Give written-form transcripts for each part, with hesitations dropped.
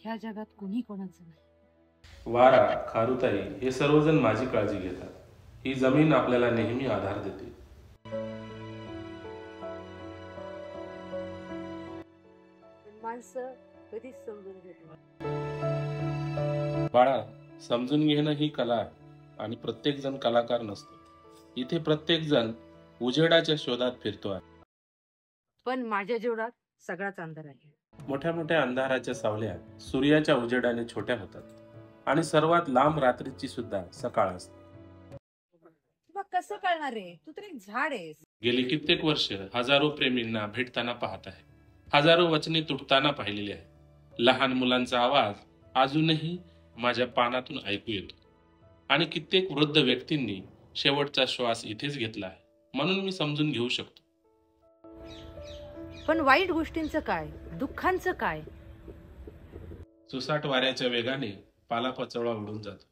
ह्या जगात कुणी कोणाचं नाही। वारा, खारुताई हे सर्वजण माझी काळजी घेतात। ही जमीन आपल्याला नेहमी आधार देते। माणसं कधीच समजून घेत नाही। बाळा, समजून घेणं ही कला आहे आणि प्रत्येक जण कलाकार नसतो। इथे प्रत्येक जण उजेडाच्या शोधात फिरतो आहे। पण माझ्या जीवनात सगळाच अंधार आहे। मोठ्या मोठ्या अंधाराच्या सावल्या सूर्याच्या उजेडाने छोट्या होतात आणि सर्वात लांब रात्रीची सुद्धा सकाळ असते। तुला कसं कळणार रे? तू तर एक झाड आहेस। गेली कित्येक वर्ष हजारो प्रेमींना भेटताना पाहत आहे। हजारो वचने तुटताना पाहिलेली आहे। लहान मुलांचा आवाज अजूनही माझ्या पानातून ऐकू येतो आणि कित्येक वृद्ध व्यक्तींनी शेवटचा श्वास इथेच घेतला आहे। म्हणून मी समजून घेऊ शकतो। पण वाईट गोष्टींचं काय? दुःखांचं काय? सुसाट वाऱ्याच्या वेगाने पालापाचोळा उडून जातो।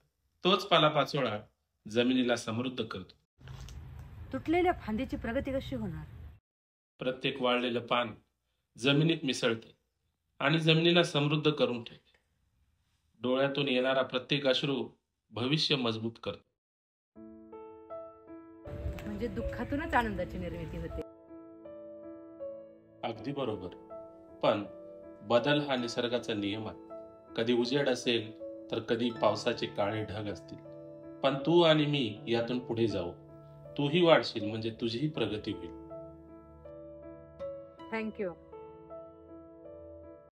तोच पालापाचोळा जमिनीला समृद्ध करतो। तुटलेल्या फांदीची प्रगती कशी होणार? प्रत्येक वाळलेलं पान जमिनीत मिसळते आणि जमिनीला समृद्ध करून ठेवते। डोळ्यातून येणारा प्रत्येक अश्रू भविष्य मजबूत करतो। म्हणजे दुःखातूनच आनंदाची निर्मिती होते। अगदी बरोबर। पण बदल हा निसर्गाचा नियम आहे। कधी उजेड असेल तर कधी पावसाचे काळे ढग असतील। पण तू आणि मी यातून पुढे जाऊ। तूही वाढशील म्हणजे तुझीही प्रगती होईल। थँक्यू।